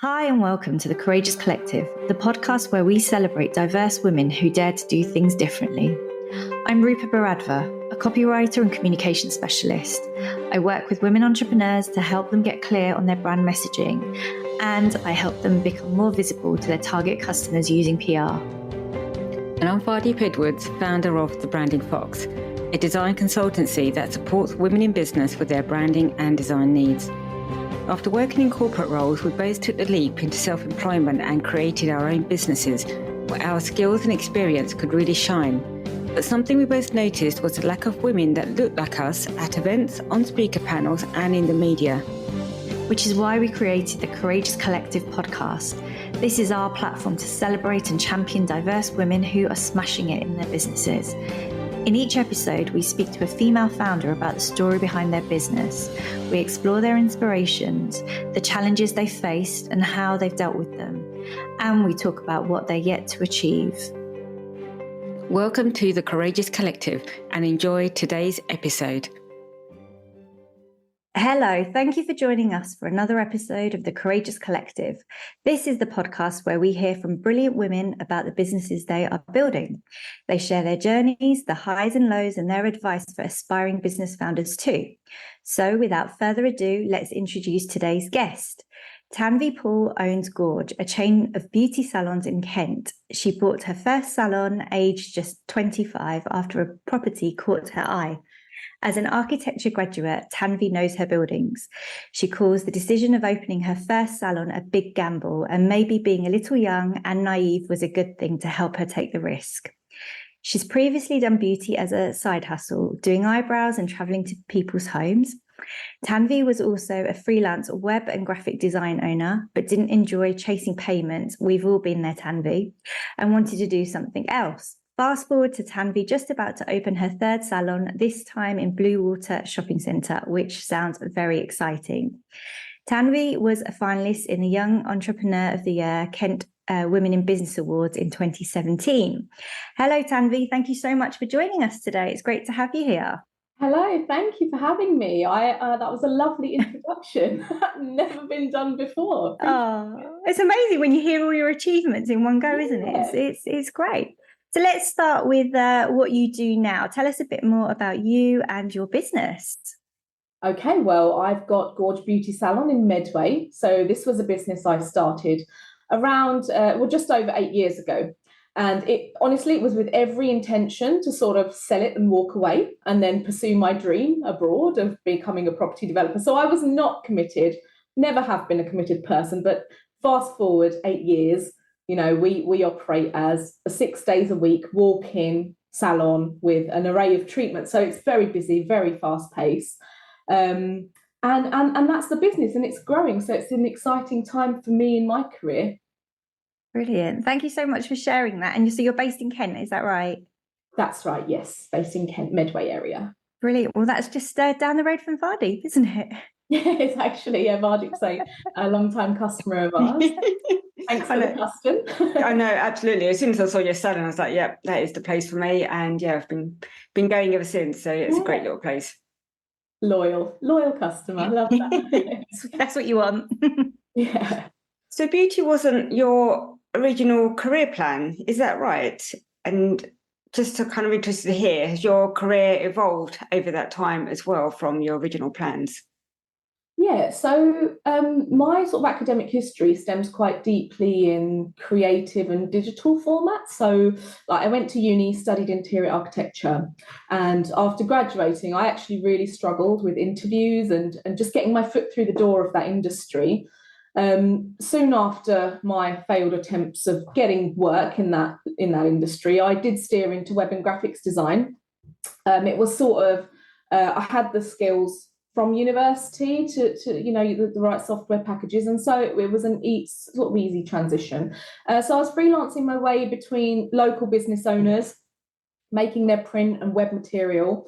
Hi and welcome to The Courageous Collective, the podcast where we celebrate diverse women who dare to do things differently. I'm Rupa Baradva, a copywriter and communication specialist. I work with women entrepreneurs to help them get clear on their brand messaging, and I help them become more visible to their target customers using PR. And I'm Vardeep Edwards, founder of The Branding Fox, a design consultancy that supports women in business with their branding and design needs. After working in corporate roles, we both took the leap into self-employment and created our own businesses where our skills and experience could really shine. But something we both noticed was the lack of women that looked like us at events, on speaker panels and in the media. Which is why we created the Courageous Collective podcast. This is our platform to celebrate and champion diverse women who are smashing it in their businesses. In each episode, we speak to a female founder about the story behind their business. We explore their inspirations, the challenges they faced and how they've dealt with them. And we talk about what they're yet to achieve. Welcome to the Courageous Collective and enjoy today's episode. Hello, thank you for joining us for another episode of The Courageous Collective. This is the podcast where we hear from brilliant women about the businesses they are building. They share their journeys, the highs and lows, and their advice for aspiring business founders too. So without further ado, let's introduce today's guest. Tanvi Paul owns Gorj, a chain of beauty salons in Kent. She bought her first salon aged just 25 after a property caught her eye. As an architecture graduate, Tanvi knows her buildings. She calls the decision of opening her first salon a big gamble, and maybe being a little young and naive was a good thing to help her take the risk. She's previously done beauty as a side hustle, doing eyebrows and traveling to people's homes. Tanvi was also a freelance web and graphic design owner, but didn't enjoy chasing payments. We've all been there, Tanvi, and wanted to do something else. Fast forward to Tanvi just about to open her third salon, this time in Bluewater Shopping Centre, which sounds very exciting. Tanvi was a finalist in the Young Entrepreneur of the Year Kent Women in Business Awards in 2017. Hello, Tanvi. Thank you so much for joining us today. It's great to have you here. Hello, thank you for having me. That was a lovely introduction. Never been done before. It's amazing when you hear all your achievements in one go, isn't it? It's great. So let's start with what you do now. Tell us a bit more about you and your business. Okay, well, I've got Gorj Beauty Salon in Medway. So this was a business I started around, just over 8 years ago. And it was with every intention to sort of sell it and walk away and then pursue my dream abroad of becoming a property developer. So I was not committed, never have been a committed person, but fast forward 8 years, you know, we operate as a 6 days a week walk-in salon with an array of treatments. So it's very busy, very fast-paced. And that's the business, and it's growing. So it's an exciting time for me in my career. Brilliant. Thank you so much for sharing that. And so you're based in Kent, is that right? That's right, yes. Based in Kent, Medway area. Brilliant. Well, that's just down the road from Vardeep, isn't it? It's actually, Vardeep's a long-time customer of ours. Thanks for the custom. I know, absolutely. As soon as I saw your salon, I was like, yep, that is the place for me. And yeah, I've been going ever since. So it's a great little place. Loyal customer. Love that. That's what you want. Yeah. So beauty wasn't your original career plan, is that right? And just to kind of interested to hear, has your career evolved over that time as well from your original plans? Yeah, so my sort of academic history stems quite deeply in creative and digital formats. So I went to uni, studied interior architecture, and after graduating, I actually really struggled with interviews and just getting my foot through the door of that industry. Soon after my failed attempts of getting work in that industry, I did steer into web and graphics design. It was sort of, I had the skills from university to the right software packages, and so it was an sort of easy transition. So I was freelancing my way between local business owners, making their print and web material.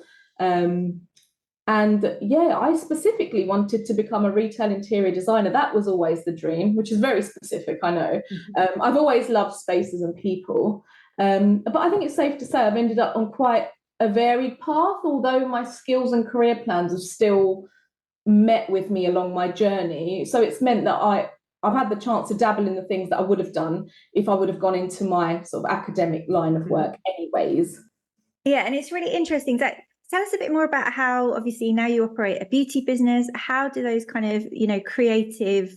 I specifically wanted to become a retail interior designer. That was always the dream, which is very specific, I know. Mm-hmm. I've always loved spaces and people. But I think it's safe to say I've ended up on quite a varied path, although my skills and career plans have still met with me along my journey. So it's meant that I've had the chance to dabble in the things that I would have done if I would have gone into my sort of academic line of work anyways. Yeah, and it's really interesting. So tell us a bit more about how, obviously, now you operate a beauty business. How do those kind of, creative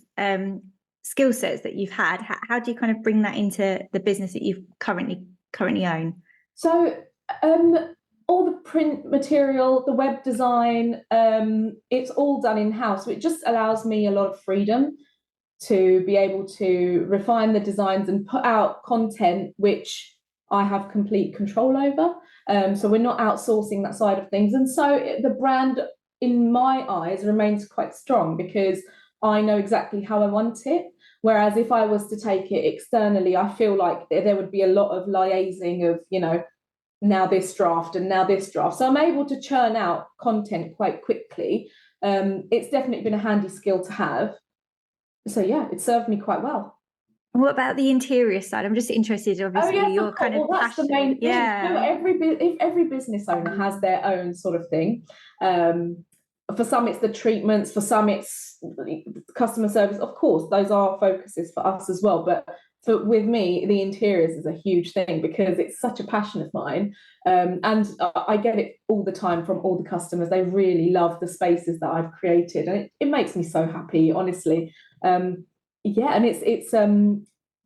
skill sets that you've had, how do you kind of bring that into the business that you currently own? So all the print material, the web design, it's all done in-house. So it just allows me a lot of freedom to be able to refine the designs and put out content which I have complete control over. So we're not outsourcing that side of things. And so the brand, in my eyes, remains quite strong because I know exactly how I want it. Whereas if I was to take it externally, I feel like there would be a lot of liaising of, now this draft and now this draft. So I'm able to churn out content quite quickly. It's definitely been a handy skill to have. So yeah, it served me quite well. What about the interior side? I'm just interested, obviously, you're kind of that's the main thing. Yeah. Every business owner has their own sort of thing. For some, it's the treatments. For some, it's customer service. Of course, those are focuses for us as well. But with me, the interiors is a huge thing because it's such a passion of mine. And I get it all the time from all the customers. They really love the spaces that I've created. And it makes me so happy, honestly. Yeah, and it's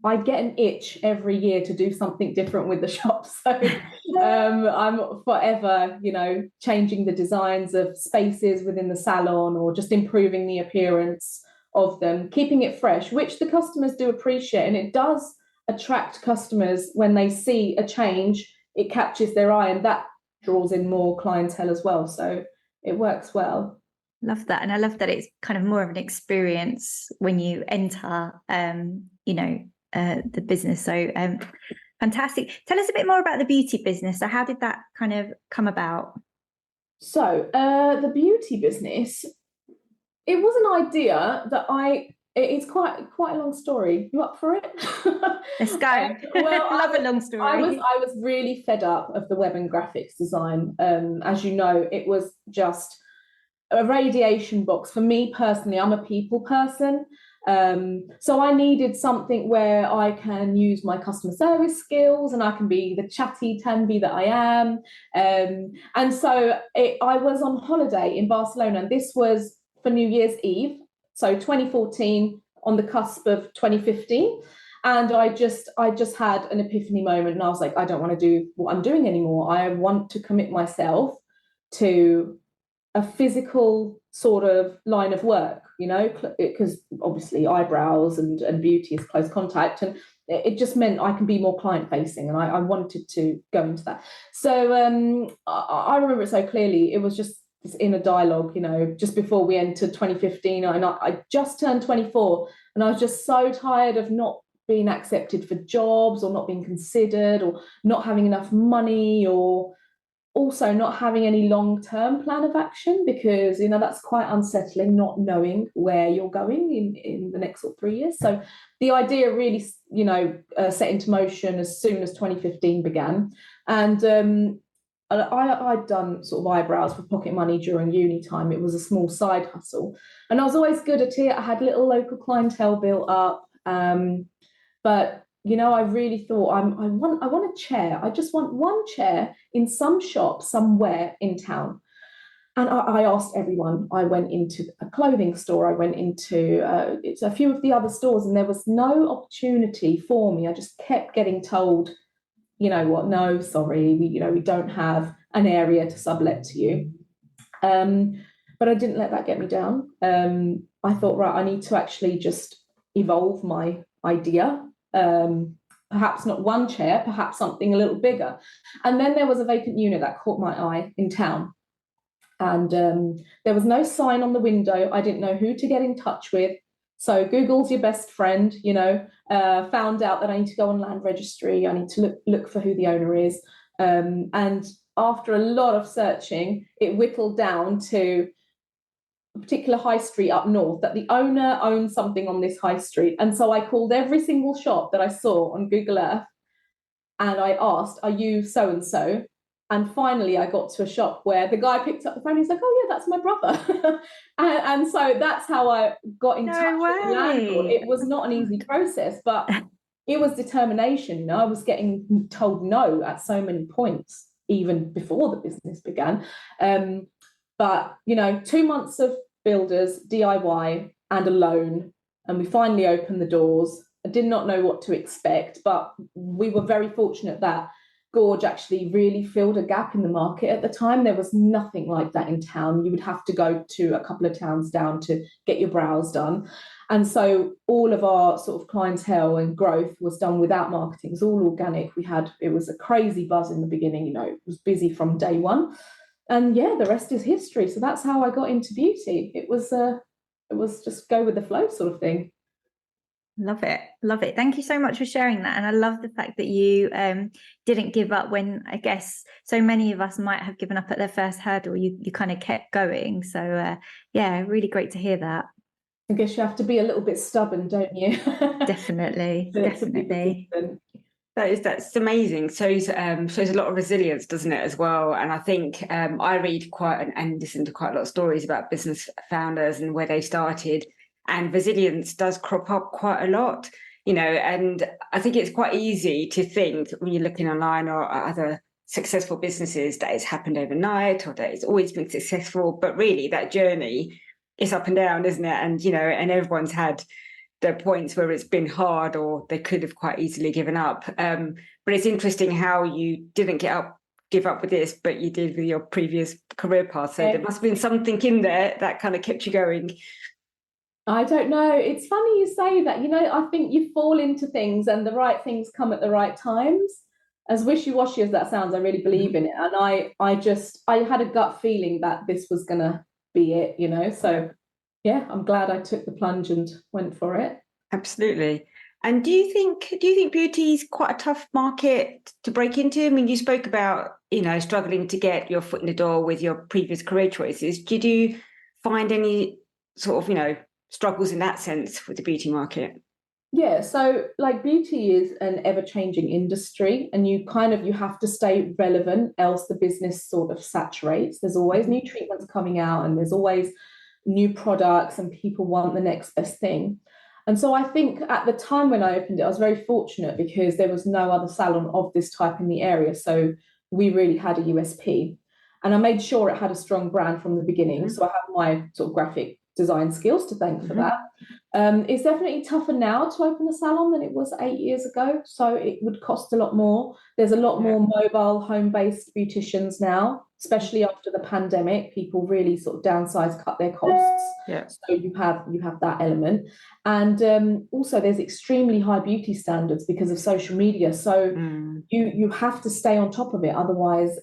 I get an itch every year to do something different with the shop. So I'm forever, changing the designs of spaces within the salon or just improving the appearance of them, keeping it fresh, which the customers do appreciate. And it does attract customers when they see a change. It catches their eye and that draws in more clientele as well. So it works well. Love that. And I love that it's kind of more of an experience when you enter, the business. So fantastic. Tell us a bit more about the beauty business. So how did that kind of come about? So the beauty business, it was an idea that it's quite a long story. You up for it? Let's go. Well, I love a long story. I was really fed up of the web and graphics design. As you know, it was just a radiation box. For me personally, I'm a people person. So I needed something where I can use my customer service skills and I can be the chatty Tanvi that I am. And so I was on holiday in Barcelona, and this was for New Year's Eve. So 2014, on the cusp of 2015. And I just had an epiphany moment, and I was like, I don't want to do what I'm doing anymore. I want to commit myself to a physical sort of line of work, because obviously eyebrows and beauty is close contact, and it just meant I can be more client facing, and I wanted to go into that. So I remember it so clearly. It was just this inner dialogue, just before we entered 2015, and I just turned 24, and I was just so tired of not being accepted for jobs or not being considered or not having enough money or also not having any long-term plan of action, because that's quite unsettling, not knowing where you're going in the next 3 years. So the idea really set into motion as soon as 2015 began. And I'd done sort of eyebrows for pocket money during uni time. It was a small side hustle, and I was always good at it. I had little local clientele built up, but I really thought I want a chair. I just want one chair in some shop somewhere in town. And I asked everyone. I went into a clothing store. I went into a few of the other stores, and there was no opportunity for me. I just kept getting told, no, sorry, we don't have an area to sublet to you. But I didn't let that get me down. I thought, right, I need to actually just evolve my idea. Perhaps not one chair, perhaps something a little bigger. And then there was a vacant unit that caught my eye in town. And there was no sign on the window. I didn't know who to get in touch with. So Google's your best friend, found out that I need to go on land registry. I need to look for who the owner is. And after a lot of searching, it whittled down to a particular high street up north, that the owner owned something on this high street. And so I called every single shop that I saw on Google Earth, and I asked, are you so-and-so? And finally, I got to a shop where the guy picked up the phone. He's like, "Oh yeah, that's my brother," and so that's how I got in touch with the landlord. It was not an easy process, but it was determination. You know, I was getting told no at so many points, even before the business began. But 2 months of builders, DIY, and a loan, and we finally opened the doors. I did not know what to expect, but we were very fortunate that Gorj actually really filled a gap in the market at the time. There was nothing like that in town. You would have to go to a couple of towns down to get your brows done. And so all of our sort of clientele and growth was done without marketing. It was all organic. It was a crazy buzz in the beginning. It was busy from day one. And yeah, the rest is history. So that's how I got into beauty. It was just go with the flow sort of thing. Love it. Love it. Thank you so much for sharing that. And I love the fact that you didn't give up when I guess so many of us might have given up at their first hurdle. You kind of kept going. So yeah, really great to hear that. I guess you have to be a little bit stubborn, don't you? Definitely. Definitely. That's amazing. Shows a lot of resilience, doesn't it, as well? And I think I read and listen to quite a lot of stories about business founders and where they started. And resilience does crop up quite a lot, and I think it's quite easy to think when you're looking online or other successful businesses that it's happened overnight or that it's always been successful. But really that journey is up and down, isn't it? And, and everyone's had their points where it's been hard or they could have quite easily given up. But it's interesting how you didn't give up with this, but you did with your previous career path. So there must have been something in there that kind of kept you going. I don't know. It's funny you say that. I think you fall into things and the right things come at the right times. As wishy-washy as that sounds, I really believe in it. And I had a gut feeling that this was going to be it, So yeah, I'm glad I took the plunge and went for it. Absolutely. And do you think beauty is quite a tough market to break into? I mean, you spoke about, struggling to get your foot in the door with your previous career choices. Did you find any sort of, struggles in that sense with the beauty market? Yeah, so like beauty is an ever-changing industry and you have to stay relevant, else the business sort of saturates. There's always new treatments coming out and there's always new products and people want the next best thing. And so I think at the time when I opened it, I was very fortunate because there was no other salon of this type in the area. So we really had a USP. And I made sure it had a strong brand from the beginning. So I have my sort of graphic design skills to thank for that. It's definitely tougher now to open a salon than it was 8 years ago. So it would cost a lot more. There's a lot more mobile, home-based beauticians now, especially after the pandemic. People really sort of downsize, cut their costs. Yeah. So you have that element. And also there's extremely high beauty standards because of social media. So you have to stay on top of it. Otherwise,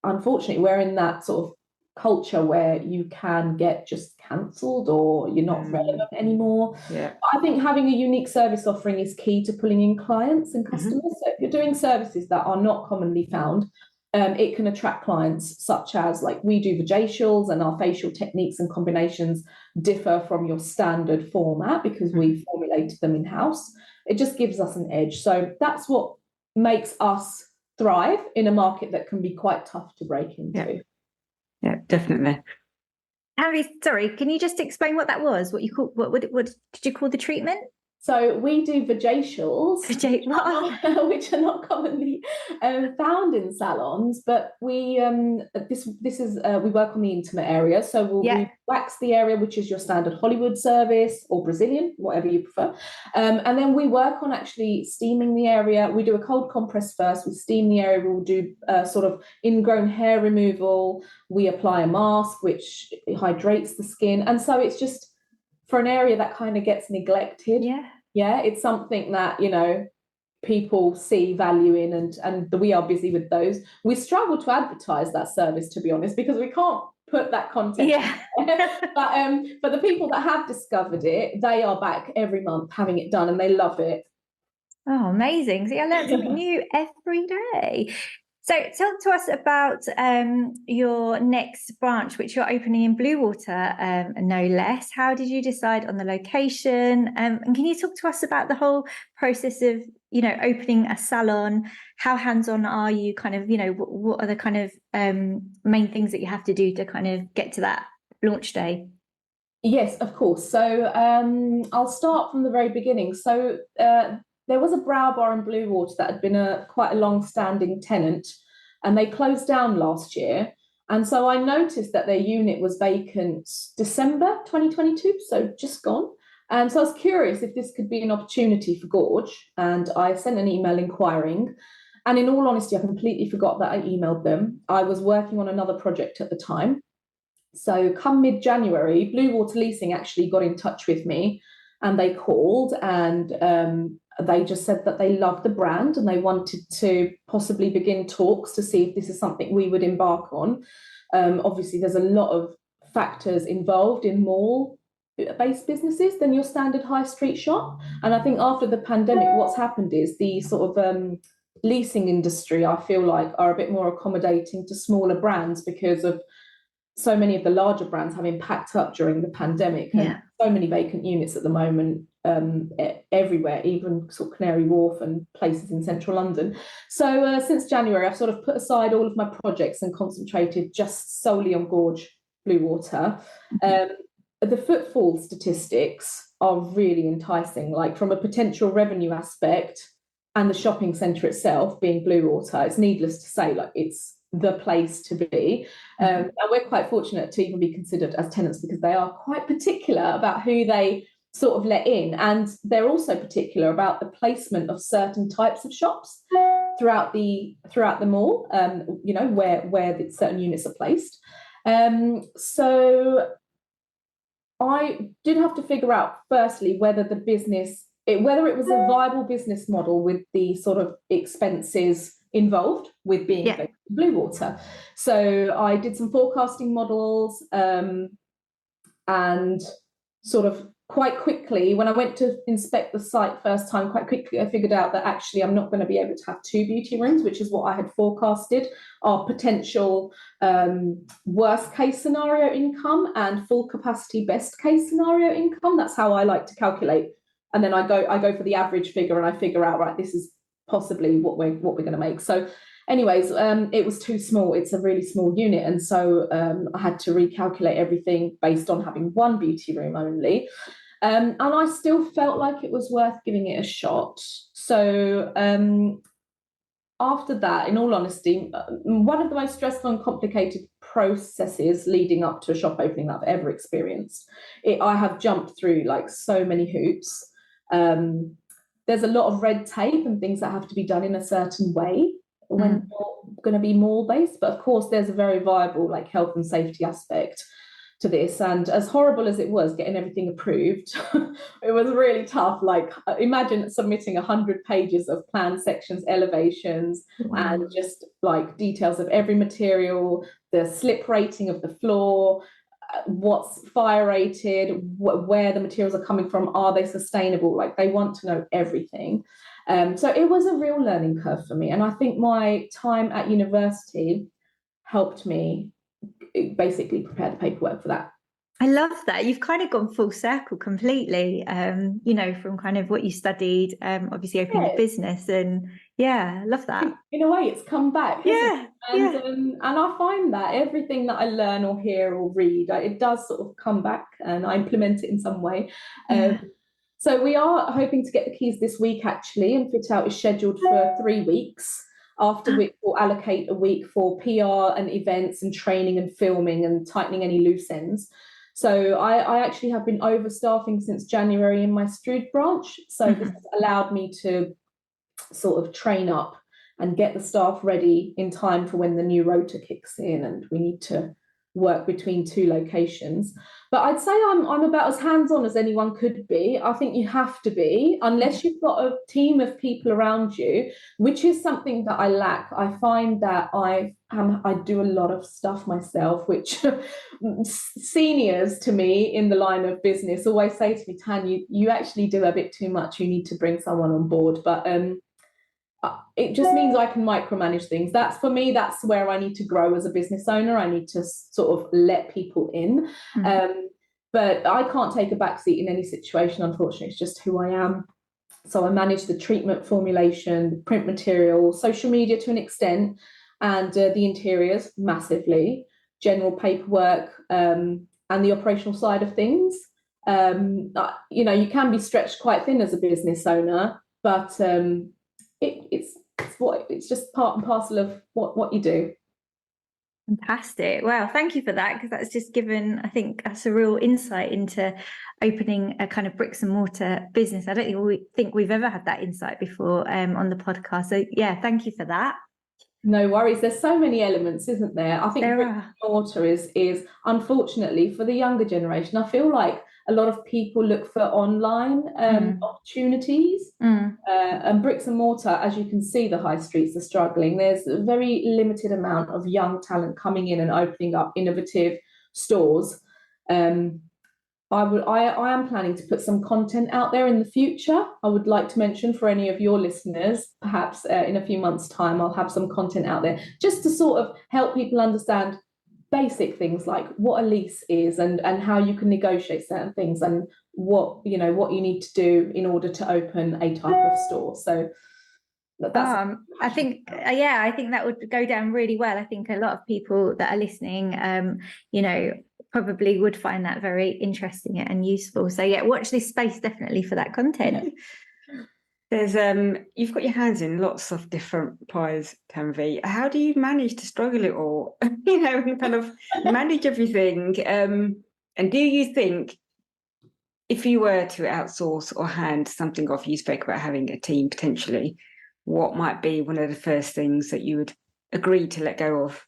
unfortunately, we're in that sort of culture where you can get just cancelled or you're not relevant anymore. I think having a unique service offering is key to pulling in clients and customers. So if you're doing services that are not commonly found, it can attract clients, such as like we do vajacials and our facial techniques and combinations differ from your standard format because we formulated them in-house. It just gives us an edge. So that's what makes us thrive in a market that can be quite tough to break into. Yeah, definitely. Tanvi, sorry, can you just explain what that was? What you call what did you call the treatment? So we do vajacials, which are not commonly found in salons, but we we work on the intimate area. So we wax the area, which is your standard Hollywood service or Brazilian, whatever you prefer. And then we work on actually steaming the area. We do a cold compress first. We steam the area. We'll do sort of ingrown hair removal. We apply a mask, which hydrates the skin. And so it's just for an area that kind of gets neglected. It's something that people see value in, and we are busy with those. We struggle to advertise that service, to be honest, because we can't put that content but the people that have discovered it, they are back every month having it done and they love it. Oh, amazing. See, I learned something new every day. So talk to us about your next branch, which you're opening in Bluewater, no less. How did you decide on the location? And can you talk to us about the whole process of, opening a salon? How hands-on are you? Kind of, what are the kind of main things that you have to do to kind of get to that launch day? Yes, of course. So I'll start from the very beginning. So there was a brow bar in Bluewater that had been quite a long-standing tenant, and they closed down last year. And so I noticed that their unit was vacant December 2022, so just gone. And so I was curious if this could be an opportunity for Gorj, and I sent an email inquiring. And in all honesty, I completely forgot that I emailed them. I was working on another project at the time. So come mid-January, Bluewater Leasing actually got in touch with me, and they called, and they just said that they loved the brand and they wanted to possibly begin talks to see if this is something we would embark on. Obviously, there's a lot of factors involved in mall-based businesses than your standard high street shop. And I think after the pandemic, what's happened is the sort of leasing industry, I feel like, are a bit more accommodating to smaller brands because of so many of the larger brands having packed up during the pandemic, and so many vacant units at the moment everywhere, even sort of Canary Wharf and places in central London. So since January, I've sort of put aside all of my projects and concentrated just solely on Gorj Bluewater. The footfall statistics are really enticing, like from a potential revenue aspect, and the shopping centre itself being Bluewater, it's needless to say, like it's the place to be. And we're quite fortunate to even be considered as tenants because they are quite particular about who they sort of let in, and they're also particular about the placement of certain types of shops throughout the mall, where the certain units are placed. So I did have to figure out firstly whether the business, whether it was a viable business model with the sort of expenses involved with being Bluewater. So I did some forecasting models, and sort of quite quickly, when I went to inspect the site first time, quite quickly I figured out that actually I'm not going to be able to have 2 beauty rooms, which is what I had forecasted, our potential worst case scenario income and full capacity best case scenario income. That's how I like to calculate. And then I go for the average figure and I figure out, right, this is possibly what we're going to make. So anyways, it was too small. It's a really small unit, and so I had to recalculate everything based on having 1 beauty room only, and I still felt like it was worth giving it a shot. So after that, in all honesty, one of the most stressful and complicated processes leading up to a shop opening that I've ever experienced. I have jumped through like so many hoops. There's a lot of red tape and things that have to be done in a certain way when you're going to be mall-based. But of course, there's a very viable like health and safety aspect to this. And as horrible as it was getting everything approved, it was really tough. Like imagine submitting 100 pages of plan sections, elevations, and just like details of every material, the slip rating of the floor, what's fire rated, where the materials are coming from, are they sustainable? Like they want to know everything. So it was a real learning curve for me, and I think my time at university helped me basically prepare the paperwork for that. I love that. You've kind of gone full circle completely, from kind of what you studied, obviously opening a business, and I love that. In a way, it's come back. And I find that everything that I learn or hear or read, it does sort of come back, and I implement it in some way. So we are hoping to get the keys this week, actually, and fit out is scheduled for 3 weeks. After which we'll allocate a week for PR and events and training and filming and tightening any loose ends. So I actually have been overstaffing since January in my Strood branch. So this has allowed me to sort of train up and get the staff ready in time for when the new rota kicks in and we need to work between 2 locations. But I'd say I'm about as hands-on as anyone could be. I think you have to be, unless you've got a team of people around you, which is something that I lack. I find that I do a lot of stuff myself, which seniors to me in the line of business always say to me, Tan, you actually do a bit too much. You need to bring someone on board. But it just means I can micromanage things. That's for me, that's where I need to grow as a business owner. I need to sort of let people in. But I can't take a backseat in any situation, unfortunately. It's just who I am. So I manage the treatment, formulation, print material, social media to an extent, and the interiors massively, general paperwork, and the operational side of things. You can be stretched quite thin as a business owner, but it's just part and parcel of what you do. Fantastic. Wow, thank you for that, because that's just given, I think, us a real insight into opening a kind of bricks and mortar business. I don't think we've ever had that insight before on the podcast. So yeah, thank you for that. No worries. There's so many elements, isn't there? I think bricks and mortar is unfortunately for the younger generation. I feel like a lot of people look for online opportunities, and bricks and mortar, as you can see, the high streets are struggling. There's a very limited amount of young talent coming in and opening up innovative stores. I am planning to put some content out there in the future. I would like to mention for any of your listeners, perhaps in a few months' time, I'll have some content out there just to sort of help people understand basic things like what a lease is and how you can negotiate certain things and what you need to do in order to open a type of store. So that's I think that would go down really well. I think a lot of people that are listening probably would find that very interesting and useful. So yeah, watch this space definitely for that content. There's you've got your hands in lots of different pies, Tanvi. How do you manage to struggle it all? And kind of manage everything. And do you think if you were to outsource or hand something off, you spoke about having a team potentially, what might be one of the first things that you would agree to let go of?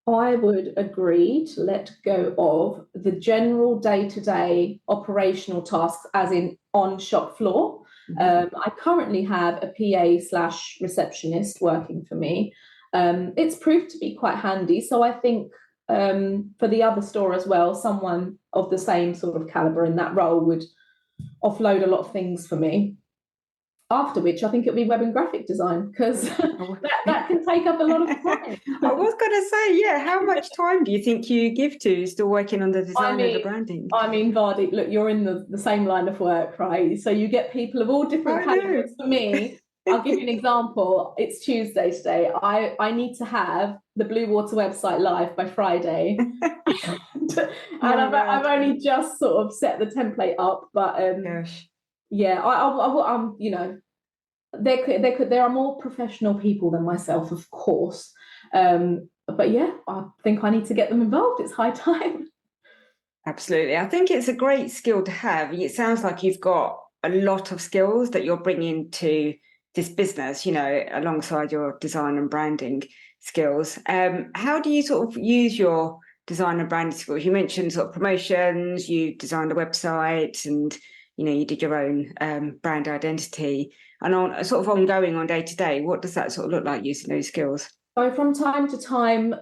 I would agree to let go of the general day-to-day operational tasks, as in on shop floor. I currently have a PA/receptionist working for me. It's proved to be quite handy. So I think for the other store as well, someone of the same sort of caliber in that role would offload a lot of things for me. After which, I think it'll be web and graphic design, because that can take up a lot of time. I was going to say, yeah, how much time do you think you give to still working on the design and the branding? I mean, Vardy, look, you're in the same line of work, right? So you get people of all different calibers. For me, I'll give you an example. It's Tuesday today. I need to have the Bluewater website live by Friday. and I've only just sort of set the template up, but gosh. Yeah, I'm. There are more professional people than myself, of course. But yeah, I think I need to get them involved. It's high time. Absolutely. I think it's a great skill to have. It sounds like you've got a lot of skills that you're bringing to this business, alongside your design and branding skills. How do you sort of use your design and branding skills? You mentioned sort of promotions, you designed a website, and you did your own brand identity, and on sort of ongoing on day to day. What does that sort of look like using those skills? So from time to time,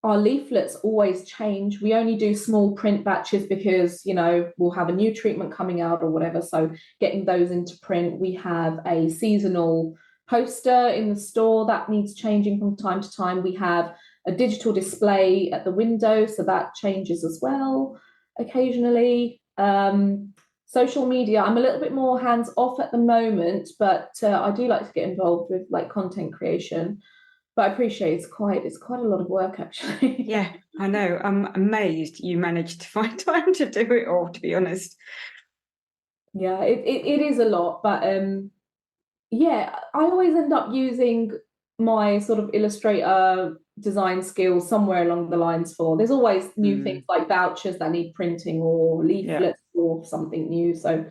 our leaflets always change. We only do small print batches because, we'll have a new treatment coming out or whatever. So getting those into print. We have a seasonal poster in the store that needs changing from time to time. We have a digital display at the window, so that changes as well occasionally. Social media, I'm a little bit more hands off at the moment, but I do like to get involved with like content creation. But I appreciate it's quite a lot of work, actually. Yeah, I know. I'm amazed you managed to find time to do it all, to be honest. Yeah, it is a lot, but yeah, I always end up using my sort of Illustrator design skills somewhere along the lines for. There's always new things like vouchers that need printing or leaflets or something new. So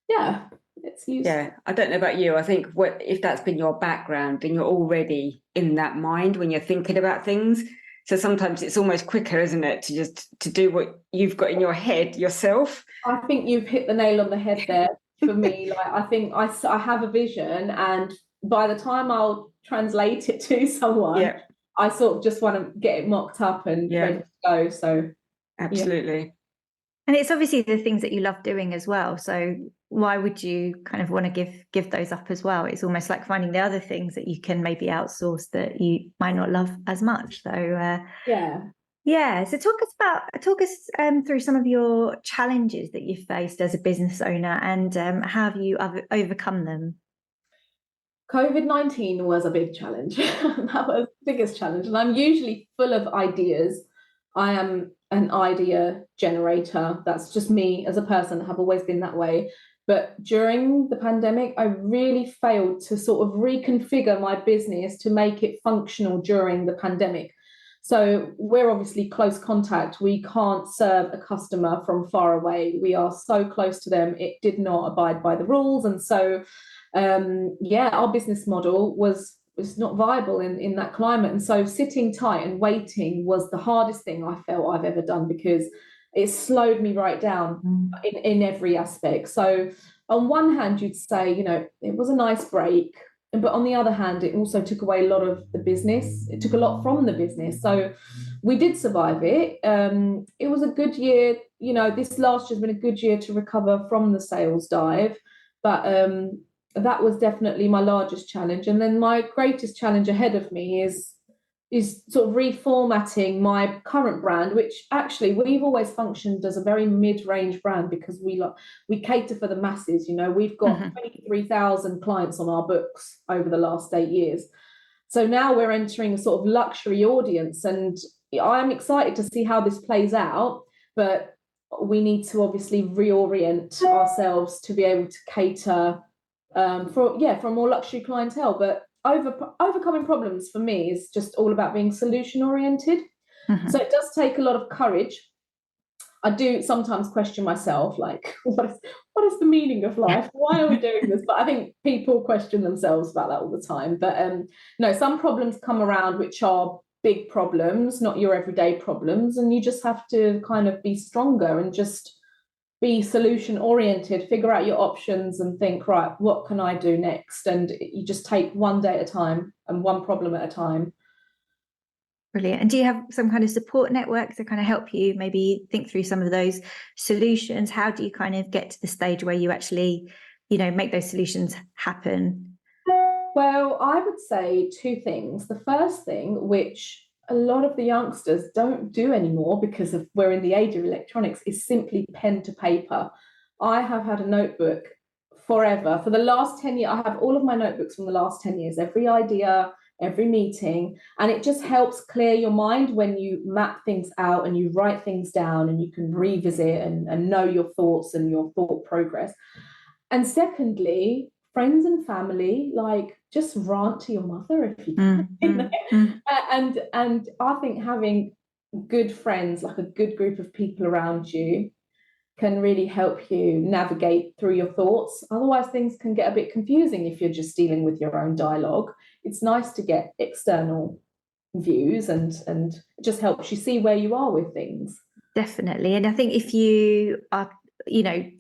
yeah, it's useful. Yeah, I don't know about you. I think if that's been your background, then you're already in that mind when you're thinking about things. So sometimes it's almost quicker, isn't it, to do what you've got in your head yourself. I think you've hit the nail on the head there for me. Like, I think I have a vision, and by the time I'll translate it to someone, I sort of just want to get it mocked up and ready to go. So absolutely. And it's obviously the things that you love doing as well. So why would you kind of want to give those up as well? It's almost like finding the other things that you can maybe outsource that you might not love as much. So yeah. So talk us through some of your challenges that you've faced as a business owner, and how have you overcome them? COVID-19 was a big challenge. That was the biggest challenge. And I'm usually full of ideas. I am an idea generator. That's just me as a person. I have always been that way. But during the pandemic, I really failed to sort of reconfigure my business to make it functional during the pandemic. So we're obviously close contact. We can't serve a customer from far away. We are so close to them. It did not abide by the rules. And so our business model was not viable in that climate. And so sitting tight and waiting was the hardest thing I felt I've ever done, because it slowed me right down in every aspect. So on one hand, you'd say, it was a nice break. But on the other hand, it also took away a lot of the business. It took a lot from the business. So we did survive it. It was a good year. This last year has been a good year to recover from the sales dive. But that was definitely my largest challenge. And then my greatest challenge ahead of me is sort of reformatting my current brand, which actually we've always functioned as a very mid-range brand, because we cater for the masses. We've got 23,000 clients on our books over the last 8 years. So now we're entering a sort of luxury audience, and I'm excited to see how this plays out, but we need to obviously reorient ourselves to be able to cater for a more luxury clientele. But overcoming problems for me is just all about being solution oriented. So it does take a lot of courage. I do sometimes question myself, like, what is the meaning of life? Why are we doing this? But I think people question themselves about that all the time. But some problems come around which are big problems, not your everyday problems, and you just have to kind of be stronger and just be solution oriented, figure out your options and think, right, what can I do next? And you just take one day at a time and one problem at a time. Brilliant. And do you have some kind of support network to kind of help you maybe think through some of those solutions? How do you kind of get to the stage where you actually, make those solutions happen? Well, I would say two things. The first thing, which a lot of the youngsters don't do anymore because we're in the age of electronics, is simply pen to paper. I have had a notebook forever. For the last 10 years, I have all of my notebooks from the last 10 years, every idea, every meeting, and it just helps clear your mind when you map things out and you write things down, and you can revisit and know your thoughts and your thought progress. And secondly, friends and family, like, just rant to your mother if you can. And I think having good friends, like a good group of people around you, can really help you navigate through your thoughts. Otherwise, things can get a bit confusing if you're just dealing with your own dialogue. It's nice to get external views, and it just helps you see where you are with things. Definitely. And I think if you are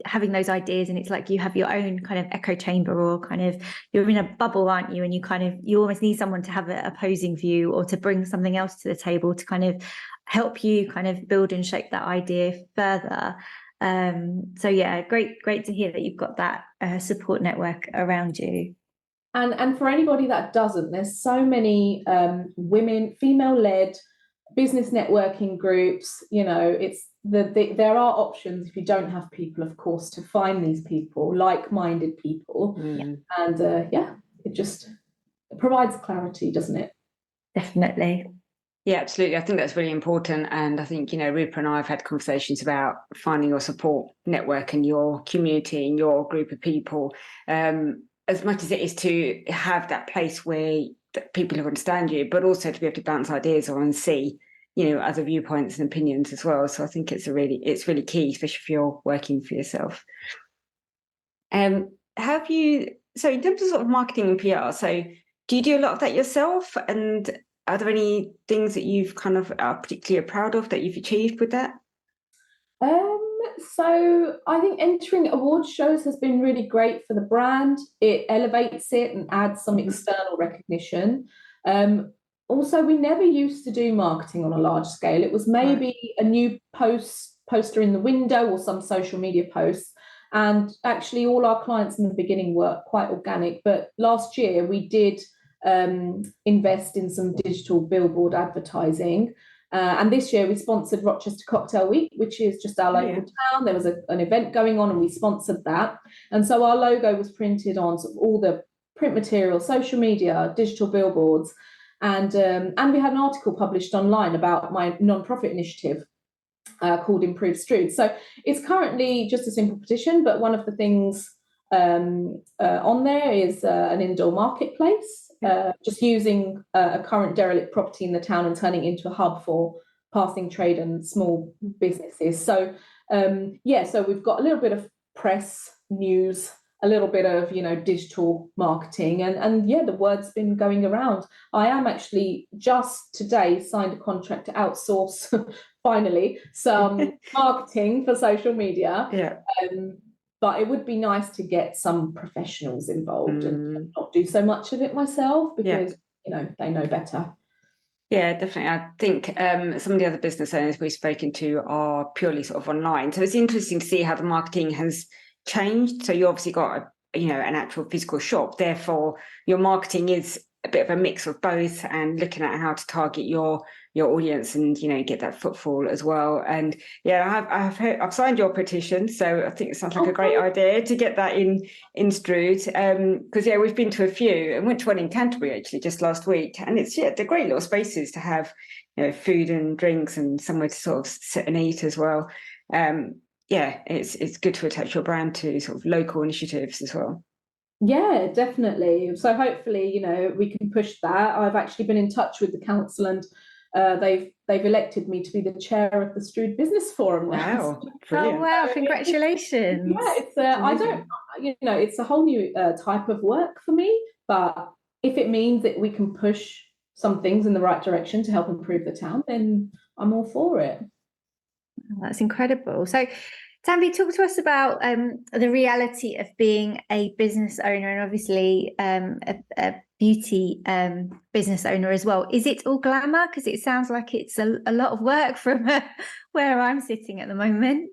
having those ideas, and it's like you have your own kind of echo chamber, or kind of you're in a bubble, aren't you? And you almost need someone to have an opposing view, or to bring something else to the table to kind of help you kind of build and shape that idea further. So yeah, great to hear that you've got that support network around you. And for anybody that doesn't, there's so many women, female-led business networking groups. It's there are options if you don't have people, of course, to find these people, like-minded people. And it provides clarity, doesn't it? Definitely. Yeah, absolutely. I think that's really important. And I think, Rupa and I have had conversations about finding your support network and your community and your group of people, as much as it is to have that place where people who understand you, but also to be able to bounce ideas on and see, other viewpoints and opinions as well. So I think it's really key, especially if you're working for yourself. So in terms of sort of marketing and PR, so do you do a lot of that yourself? And are there any things that you've kind of are particularly proud of that you've achieved with that? So I think entering award shows has been really great for the brand. It elevates it and adds some external recognition. Also, we never used to do marketing on a large scale. It was maybe a new post poster in the window or some social media posts. And actually, all our clients in the beginning were quite organic. But last year, we did invest in some digital billboard advertising. And this year, we sponsored Rochester Cocktail Week, which is just our local town. There was an event going on, and we sponsored that. And so our logo was printed on sort of all the print material, social media, digital billboards. And we had an article published online about my non-profit initiative called Improve Strood. So it's currently just a simple petition, but one of the things on there is an indoor marketplace, just using a current derelict property in the town and turning it into a hub for passing trade and small businesses. So so we've got a little bit of press news, a little bit of digital marketing, and the word's been going around. I am actually just today signed a contract to outsource finally some marketing for social media. But it would be nice to get some professionals involved and not do so much of it myself, because they know better. Yeah, definitely. I think some of the other business owners we've spoken to are purely sort of online, so it's interesting to see how the marketing has changed. So you obviously got an actual physical shop, therefore your marketing is a bit of a mix of both, and looking at how to target your audience and get that footfall as well. And I've signed your petition, so I think it sounds like a great idea to get that in Strood, because we've been to a few, and went to one in Canterbury actually just last week, and it's they're great little spaces to have food and drinks and somewhere to sort of sit and eat as well. It's good to attach your brand to sort of local initiatives as well. Yeah, definitely. So hopefully, we can push that. I've actually been in touch with the council, and they've elected me to be the chair of the Strood Business Forum now. Wow! Brilliant. Oh wow! Congratulations. It's it's a whole new type of work for me. But if it means that we can push some things in the right direction to help improve the town, then I'm all for it. That's incredible. So, Tanvi, talk to us about the reality of being a business owner, and obviously a beauty business owner as well. Is it all glamour? Because it sounds like it's a lot of work from where I'm sitting at the moment.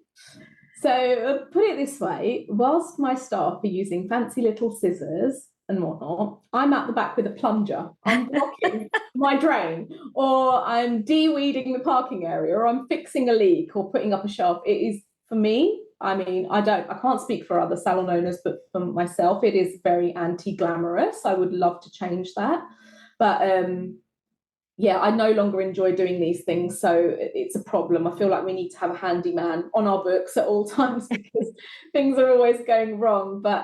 So put it this way, whilst my staff are using fancy little scissors and whatnot, I'm at the back with a plunger. I'm blocking my drain, or I'm de-weeding the parking area, or I'm fixing a leak, or putting up a shelf. It is, for me, I mean, I can't speak for other salon owners, but for myself, it is very anti-glamorous. I would love to change that. But I no longer enjoy doing these things. So it's a problem. I feel like we need to have a handyman on our books at all times, because things are always going wrong. But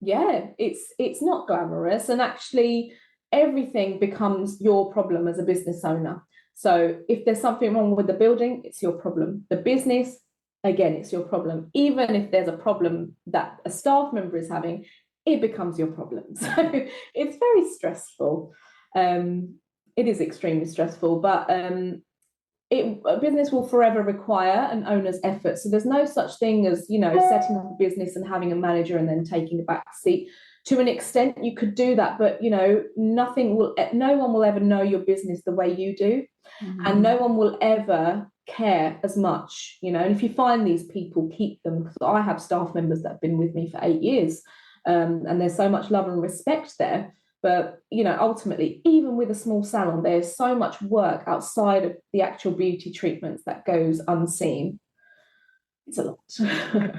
it's not glamorous. And actually, everything becomes your problem as a business owner. So if there's something wrong with the building, it's your problem. The business, again, it's your problem. Even if there's a problem that a staff member is having, it becomes your problem. So it's very stressful. It is extremely stressful, but a business will forever require an owner's effort. So there's no such thing as, setting up a business and having a manager and then taking the back seat. To an extent, you could do that, but, no one will ever know your business the way you do. Mm-hmm. And no one will ever care as much, and if you find these people, keep them. Because I have staff members that have been with me for 8 years, and there's so much love and respect there. But ultimately, even with a small salon, there's so much work outside of the actual beauty treatments that goes unseen. It's a lot.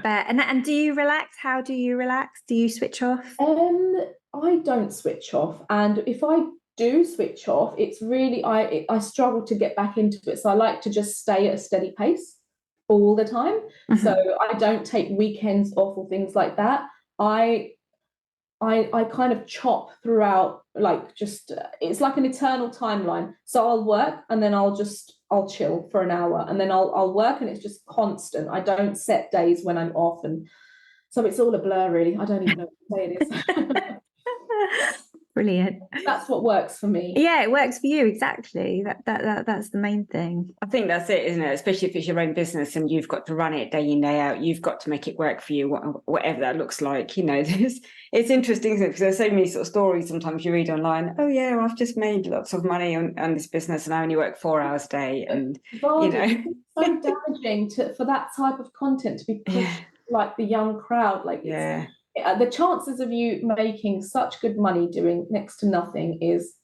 And do you relax? How do you relax? Do you switch off? I don't switch off, and if I do switch off, it's really I struggle to get back into it. So I like to just stay at a steady pace all the time. Mm-hmm. So I don't take weekends off or things like that. I kind of chop throughout, it's like an eternal timeline. So I'll work, and then I'll chill for an hour, and then I'll work, and it's just constant. I don't set days when I'm off, and so it's all a blur, really. I don't even know what day it is. Brilliant. That's what works for me. Yeah, it works for you. Exactly. That's the main thing. I think that's it, isn't it? Especially if it's your own business and you've got to run it day in, day out. You've got to make it work for you, whatever that looks like. It's interesting, isn't it? Because there's so many sort of stories sometimes you read online. Oh, yeah, I've just made lots of money on this business and I only work 4 hours a day. And, It's so damaging for that type of content to be pushed like the young crowd. Like, the chances of you making such good money doing next to nothing is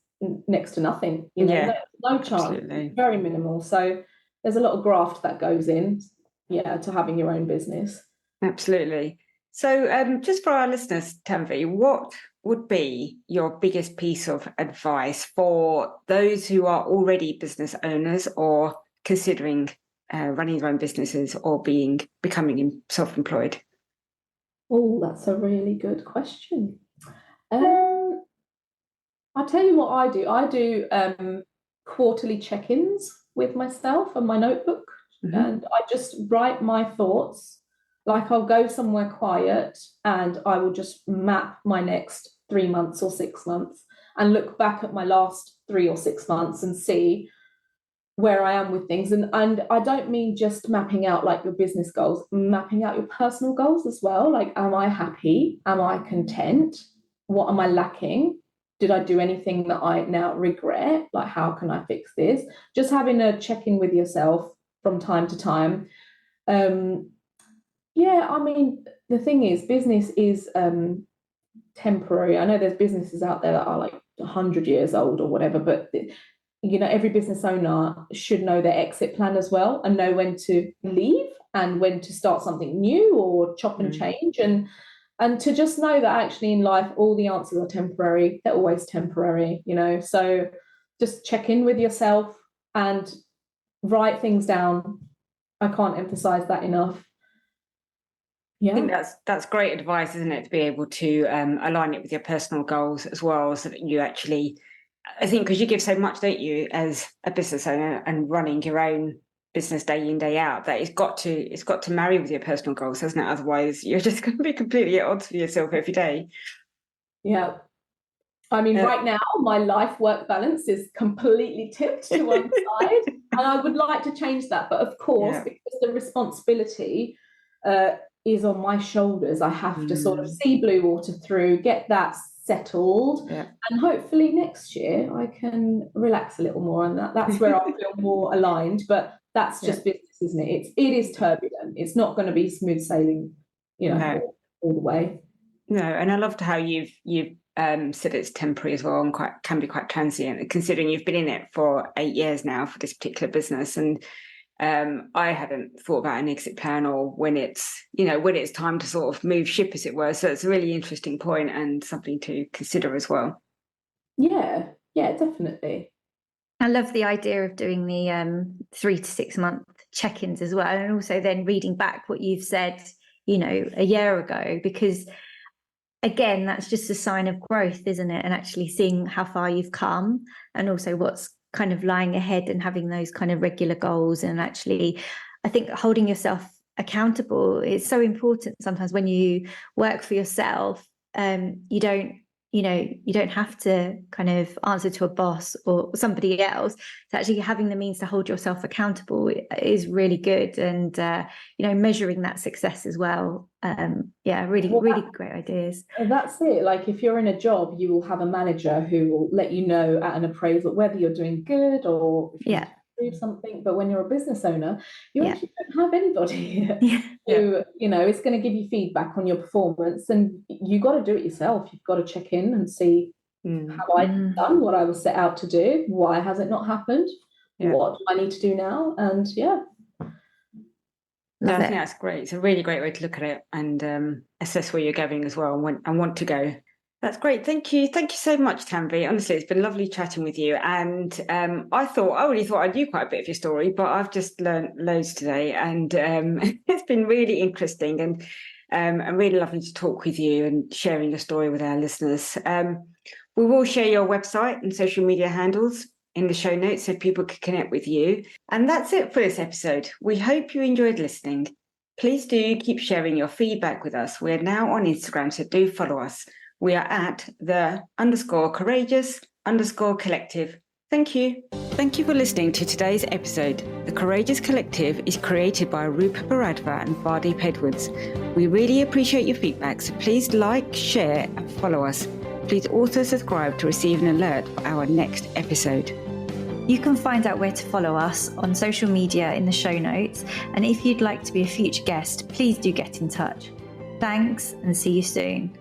next to nothing. No chance. Absolutely. Very minimal. So there's a lot of graft that goes in, to having your own business. Absolutely. So just for our listeners, Tanvi, what would be your biggest piece of advice for those who are already business owners or considering running their own businesses or becoming self-employed? Oh, that's a really good question. I'll tell you what I do. I do quarterly check-ins with myself and my notebook, and I just write my thoughts. Like, I'll go somewhere quiet and I will just map my next 3 months or 6 months and look back at my last 3 or 6 months and see where I am with things. And I don't mean just mapping out like your business goals, mapping out your personal goals as well. Like, am I happy? Am I content? What am I lacking? Did I do anything that I now regret? Like, how can I fix this? Just having a check-in with yourself from time to time. I mean, the thing is, business is temporary. I know there's businesses out there that are like 100 years old or whatever, but every business owner should know their exit plan as well and know when to leave and when to start something new or chop and change, and to just know that actually in life all the answers are temporary. They're always temporary, so just check in with yourself and write things down. I can't emphasize that enough. I think that's great advice, isn't it, to be able to align it with your personal goals as well, so that you actually, I think, because you give so much, don't you, as a business owner and running your own business day in, day out, that it's got to marry with your personal goals, hasn't it? Otherwise you're just going to be completely at odds with yourself every day. Yeah. I mean, right now my life-work balance is completely tipped to one side, and I would like to change that. But of course, because the responsibility is on my shoulders, I have to sort of see Bluewater through, get that settled, and hopefully next year I can relax a little more on that. That's where I feel more aligned. But that's just business, isn't it? It is turbulent. It's not going to be smooth sailing, all the way. No, and I loved how you've said it's temporary as well and can be quite transient, considering you've been in it for 8 years now for this particular business. And I hadn't thought about an exit plan or when it's time to sort of move ship, as it were. So it's a really interesting point and something to consider as well. Yeah, definitely. I love the idea of doing the 3 to 6 month check-ins as well, and also then reading back what you've said, a year ago, because again, that's just a sign of growth, isn't it? And actually seeing how far you've come and also what's kind of lying ahead and having those kind of regular goals. And actually, I think holding yourself accountable is so important. Sometimes when you work for yourself, you don't have to kind of answer to a boss or somebody else. So actually having the means to hold yourself accountable is really good. And, measuring that success as well. Really great ideas. That's it. Like, if you're in a job, you will have a manager who will let you know at an appraisal whether you're doing good or if you improve something. But when you're a business owner, you actually don't have anybody who, is going to give you feedback on your performance, and you got to do it yourself. You've got to check in and see have I done what I was set out to do? Why has it not happened? What do I need to do now? And I think that's great. It's a really great way to look at it and assess where you're going as well and want to go. That's great. Thank you. Thank you so much, Tanvi. Honestly, it's been lovely chatting with you. And I already thought I knew quite a bit of your story, but I've just learned loads today. And it's been really interesting and really lovely to talk with you and sharing your story with our listeners. We will share your website and social media handles in the show notes so people can connect with you. And that's it for this episode. We hope you enjoyed listening. Please do keep sharing your feedback with us. We're now on Instagram, so do follow us. We are at the_courageous_collective. Thank you. Thank you for listening to today's episode. The Courageous Collective is created by Rupa Baradva and Vardeep Edwards. We really appreciate your feedback, so please like, share and follow us. Please also subscribe to receive an alert for our next episode. You can find out where to follow us on social media in the show notes. And if you'd like to be a future guest, please do get in touch. Thanks and see you soon.